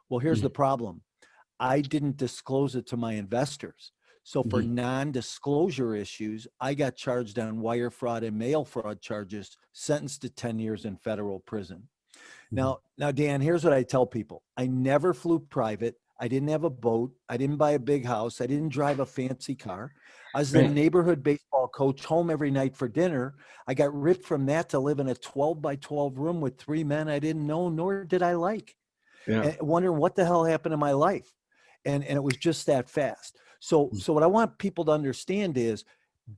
Well, here's the problem. I didn't disclose it to my investors. So for Mhm. non-disclosure issues, I got charged on wire fraud and mail fraud charges, sentenced to 10 years in federal prison. Mhm. Now, Dan, here's what I tell people. I never flew private. I didn't have a boat. I didn't buy a big house. I didn't drive a fancy car. I was the Right. neighborhood baseball coach home every night for dinner. I got ripped from that to live in a 12 by 12 room with three men I didn't know, nor did I like, Yeah. and wondering what the hell happened in my life. And it was just that fast. So what I want people to understand is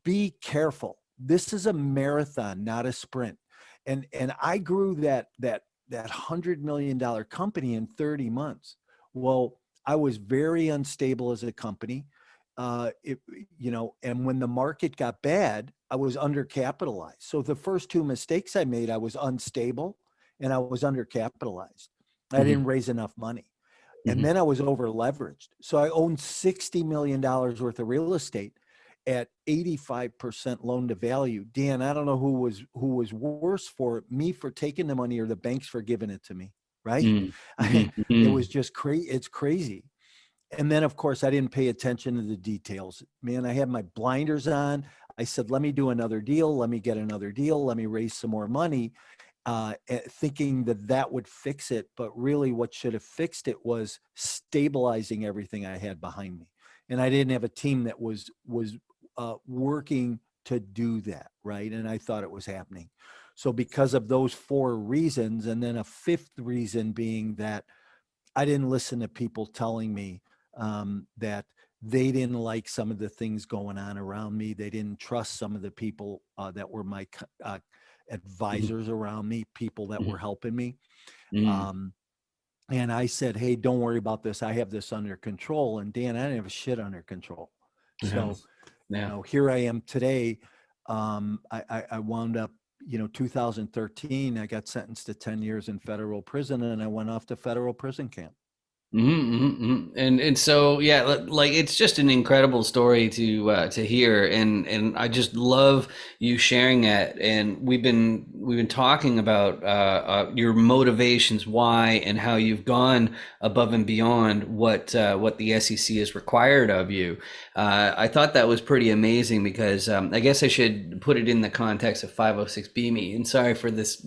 be careful. This is a marathon, not a sprint. And I grew that $100 million company in 30 months. Well, I was very unstable as a company. It, and when the market got bad, I was undercapitalized. So the first two mistakes I made, I was unstable and I was undercapitalized. I Mhm. didn't raise enough money. And Mhm. then I was over leveraged. So I owned $60 million worth of real estate at 85% loan to value. Dan, I don't know who was worse for it, me for taking the money or the banks for giving it to me, right? Mhm. Mhm. It was Mhm. just crazy. It's crazy. And then of course I didn't pay attention to the details. Man, I had my blinders on. I said, let me do another deal. Let me get another deal. Let me raise some more money, thinking that that would fix it. But really, what should have fixed it was stabilizing everything I had behind me. And I didn't have a team that was working to do that, right? And I thought it was happening. So because of those four reasons, and then a fifth reason being that I didn't listen to people telling me that they didn't like some of the things going on around me. They didn't trust some of the people that were my Mhm. advisors around me, people that were Mhm. helping me. Mhm. Um, and I said, hey, don't worry about this. I have this under control. And Dan, I didn't have a shit under control. Yeah. So, Yeah. here I am today. I wound up, 2013, I got sentenced to 10 years in federal prison and I went off to federal prison camp. And so yeah, like it's just an incredible story to hear, and I just love you sharing it. And we've been talking about your motivations, why, and how you've gone above and beyond what the SEC is required of you. I thought that was pretty amazing because I guess I should put it in the context of 506B me. And sorry for this,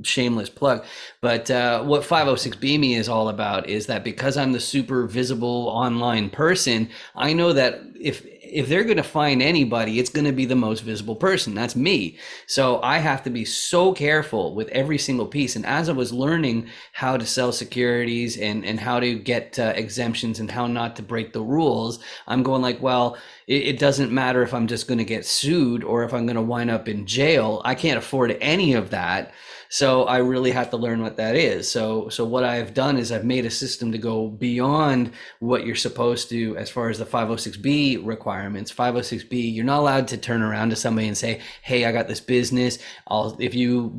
shameless plug, but what 506B me is all about is that because I'm the super visible online person, I know that if they're going to find anybody, it's going to be the most visible person. That's me. So I have to be so careful with every single piece. And as I was learning how to sell securities and how to get exemptions and how not to break the rules, I'm going like, well, it doesn't matter if I'm just going to get sued or if I'm going to wind up in jail. I can't afford any of that. So I really have to learn what that is. So what I've done is I've made a system to go beyond what you're supposed to as far as the 506B requirements. 506B, you're not allowed to turn around to somebody and say, "Hey, I got this business. If you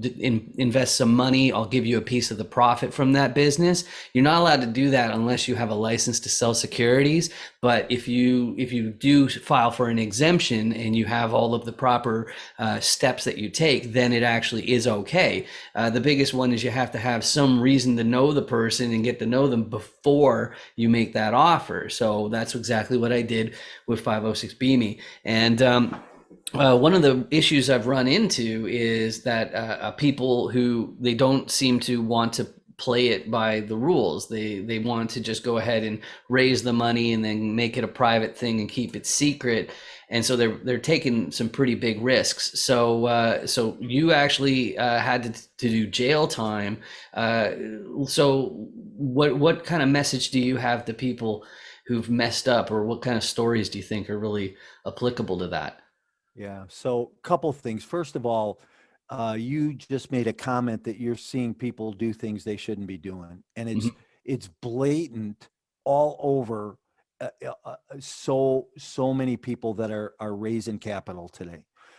invest some money, I'll give you a piece of the profit from that business." You're not allowed to do that unless you have a license to sell securities. But if you do file for an exemption and you have all of the proper steps that you take, then it actually is okay. The biggest one is you have to have some reason to know the person and get to know them before you make that offer. So that's exactly what I did with 506B me. And one of the issues I've run into is that people who they don't seem to want to play it by the rules. They want to just go ahead and raise the money and then make it a private thing and keep it secret. And so they're taking some pretty big risks. So you actually had to do jail time. Uh, so what kind of message do you have to people who've messed up, or what kind of stories do you think are really applicable to that? Yeah. So, couple things. First of all, you just made a comment that you're seeing people do things they shouldn't be doing, and it's Mhm. it's blatant all over. So many people that are raising capital today.